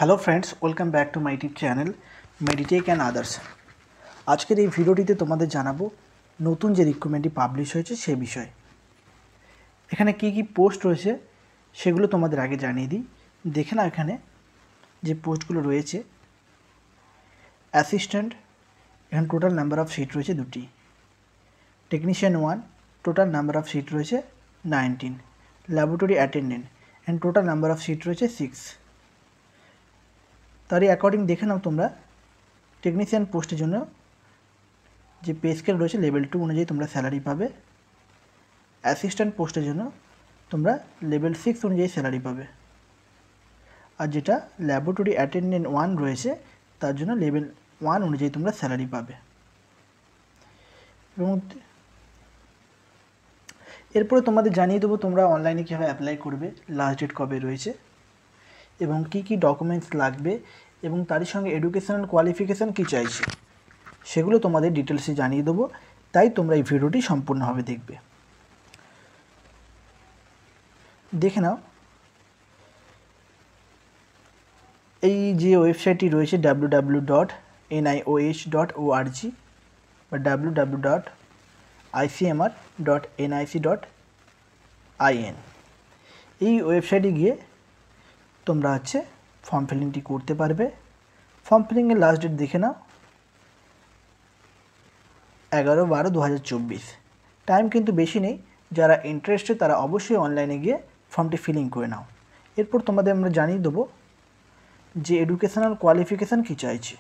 Hello friends, welcome back to my YouTube channel Meditech and others. আজকের এই ভিডিওটিতে তোমাদের জানাবো নতুন যে রিক্রুটমেন্টটি পাবলিশ হয়েছে সে বিষয়ে। এখানে কি কি পোস্ট রয়েছে সেগুলো তোমাদের আগে জানিয়ে দিই। দেখে নাও এখানে যে পোস্টগুলো রয়েছে। অ্যাসিস্ট্যান্ট, এখানে টোটাল নাম্বার অফ সিট রয়েছে 2টি। Technician 1, total number of seat রয়েছে 19। ল্যাবরেটরি অ্যাটেন্ডেন্ট, এখানে টোটাল নাম্বার অফ সিট রয়েছে 6। তারই অ্যাকর্ডিং দেখে নাও তোমরা টেকনিশিয়ান পোস্টের জন্য যে পে স্কেল রয়েছে লেভেল 2 অনুযায়ী তোমরা স্যালারি পাবে। অ্যাসিস্ট্যান্ট পোস্টের জন্য তোমরা লেভেল 6 অনুযায়ী স্যালারি পাবে। আর যেটা ল্যাবরেটরি অ্যাটেন্ডেন্ট 1 রয়েছে তার জন্য লেভেল 1 অনুযায়ী তোমরা স্যালারি পাবে। এবং এরপরে তোমাদের জানিয়ে দেবো তোমরা অনলাইনে কীভাবে অ্যাপ্লাই করবে, লাস্ট ডেট কবে রয়েছে এবং কি কি ডকুমেন্টস লাগবে এবং তারই সঙ্গে এডুকেশনাল কোয়ালিফিকেশান কী চাইছে সেগুলো তোমাদের ডিটেলসে জানিয়ে দেবো। তাই তোমরা এই ভিডিওটি সম্পূর্ণভাবে দেখবে। দেখে নাও এই যে ওয়েবসাইটটি রয়েছে www.nioh.org বা www.icmr.nic.in। এই ওয়েবসাইটে গিয়ে তোমরা ফর্ম ফিলিংটি করতে পারবে। ফর্ম ফিলিংয়ের লাস্ট ডেট দেখে নাও 11/12/2024। টাইম কিন্তু বেশি নেই, যারা ইন্টারেস্টেড তারা অবশ্যই অনলাইনে গিয়ে ফর্মটি ফিলিং করে নাও। এরপর তোমাদের আমরা জানিয়ে দেবো যে এডুকেশনাল কোয়ালিফিকেশান কী চাইছে।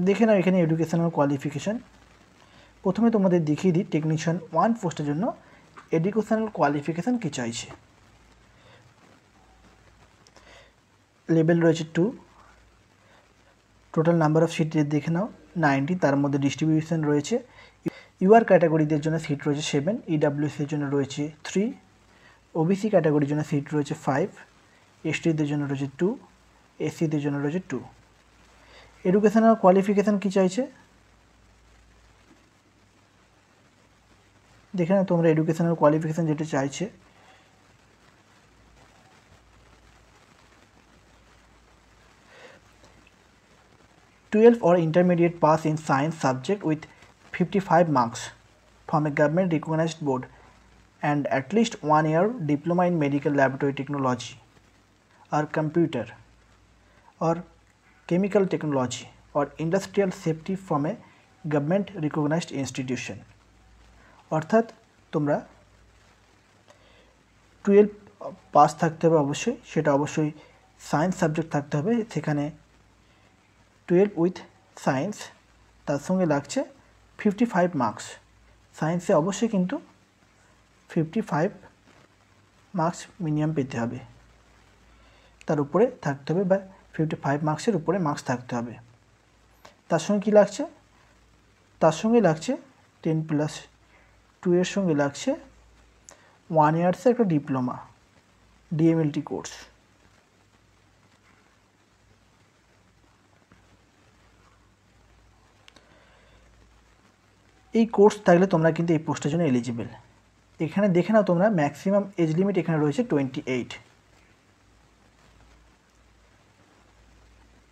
দেখে নাও এখানে এডুকেশনাল কোয়ালিফিকেশান। প্রথমে তোমাদের দেখিয়ে দিই টেকনিশিয়ান 1 পোস্টের জন্য এডুকেশনাল কোয়ালিফিকেশান কী চাইছে। লেভেল রয়েছে 2, টোটাল নাম্বার অফ সিট দেখে নাও 90, তার মধ্যে ডিস্ট্রিবিউশন রয়েছে। ইউআর ক্যাটাগরিদের জন্য সিট রয়েছে 7, ইডাব্লিউসির জন্য রয়েছে 3, ওবিসি ক্যাটাগরির জন্য সিট রয়েছে 5, এসটিদের জন্য রয়েছে 2, এসসিদের জন্য রয়েছে 2। এডুকেশনাল কোয়ালিফিকেশান কী চাইছে দেখে নাও তোমরা। এডুকেশনাল কোয়ালিফিকেশান যেটা চাইছে 12 or intermediate pass in science subject with 55 marks from a government recognized board and at least 1 year diploma in medical laboratory technology or computer or chemical technology or industrial safety from a government recognized institution। অর্থাৎ তোমরা 12 pass থাকতে হবে অবশ্যই, সেটা অবশ্যই science subject থাকতে হবে। সেখানে 12 উইথ সায়েন্স, তার সঙ্গে লাগছে 55 মার্কস। সায়েন্সে অবশ্যই কিন্তু 55 মার্কস মিনিমাম পেতে হবে, তার উপরে থাকতে হবে বা 55 মার্কসের উপরে মার্কস থাকতে হবে। তার সঙ্গে কী লাগছে, তার সঙ্গে লাগছে 10+2 এর সঙ্গে লাগছে 1 ইয়ার্সের একটা ডিপ্লোমা ডিএমএলটি কোর্স। এই কোর্স থাকলে তোমরা কিন্তু এই পোস্টের জন্য এলিজিবল। এখানে দেখে নাও তোমরা ম্যাক্সিমাম এজ লিমিট এখানে রয়েছে 28।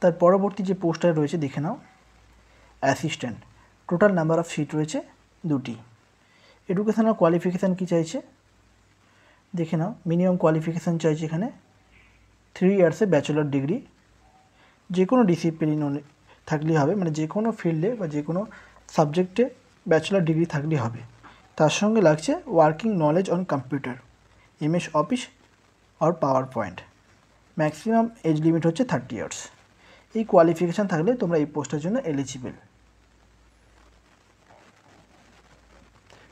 তার পরবর্তী যে পোস্টটা রয়েছে দেখে নাও assistant, total number of seat রয়েছে 2টি। এডুকেশনাল কোয়ালিফিকেশান কী চাইছে দেখে নাও। মিনিমাম কোয়ালিফিকেশান চাইছে এখানে 3 ইয়ার্সে ব্যাচেলর ডিগ্রি, যে কোনো ডিসিপ্লিন থাকলেই হবে, মানে যে কোনো ফিল্ডে বা যে কোনো সাবজেক্টে ব্যাচেলর ডিগ্রি থাকলেই হবে। তার সঙ্গে লাগছে working knowledge on computer, MS Office আর PowerPoint. Maximum age limit হচ্ছে 30 ইয়ার্স। এই কোয়ালিফিকেশান থাকলে তোমরা এই পোস্টের জন্য এলিজিবল।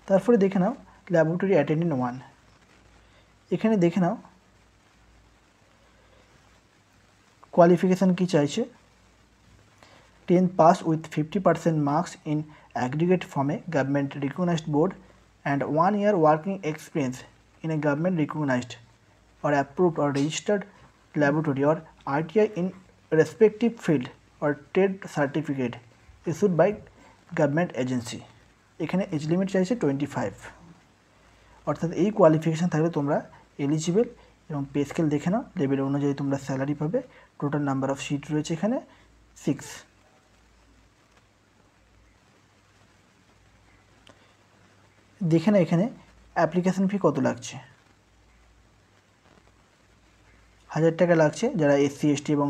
তারপরে দেখে নাও ল্যাবরেটরি অ্যাটেন্ডেন্ট 1। এখানে দেখে নাও কোয়ালিফিকেশান কী চাইছে। 10 pass with 50% marks in aggregate from a government recognized board and 1 year working experience in a government recognized or approved or registered laboratory or ITI in respective field or trade certificate issued by government agency। এখানে age limit চাইছে 25। অর্থাৎ এই qualification থাকলে তোমরা eligible. এবং pay scale দেখে নাও, level অনুযায়ী তোমরা স্যালারি পাবে। টোটাল নাম্বার অফ সিট রয়েছে এখানে 6। দেখে না এখানে অ্যাপ্লিকেশন ফি কত লাগছে, 1000 টাকা লাগছে। যারা SC ST এবং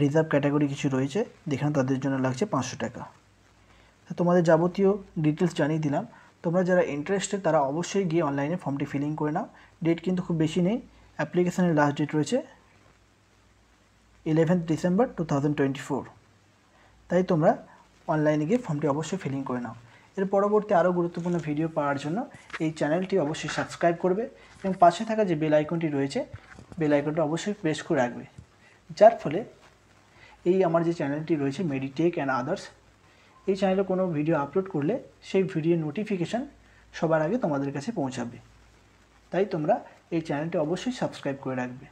রিজার্ভ ক্যাটাগরি কিছু রয়েছে দেখে নাও, তাদের জন্য লাগছে 500 টাকা। তো তোমাদের যাবতীয় ডিটেলস জানিয়ে দিলাম। তোমরা যারা ইন্টারেস্টেড তারা অবশ্যই গিয়ে অনলাইনে ফর্মটি ফিলিং করে নাও। ডেট কিন্তু খুব বেশি নেই, অ্যাপ্লিকেশনের লাস্ট ডেট রয়েছে 11 ডিসেম্বর 2024। তাই তোমরা অনলাইনে গিয়ে ফর্মটি অবশ্যই ফিলিং করে নাও। এর পরবর্তী আরও গুরুত্বপূর্ণ ভিডিও পাওয়ার জন্য এই চ্যানেলটি অবশ্যই সাবস্ক্রাইব করবে এবং পাশে থাকা যে বেল আইকনটি রয়েছে বেল আইকনটা অবশ্যই প্রেস করে রাখবে, যার ফলে এই আমার যে চ্যানেলটি রয়েছে মেডিটেক অ্যান্ড আদার্স, এই চ্যানেলে কোনো ভিডিও আপলোড করলে সেই ভিডিওর নোটিফিকেশান সবার আগে তোমাদের কাছে পৌঁছাবে। তাই তোমরা এই চ্যানেলটি অবশ্যই সাবস্ক্রাইব করে রাখবে।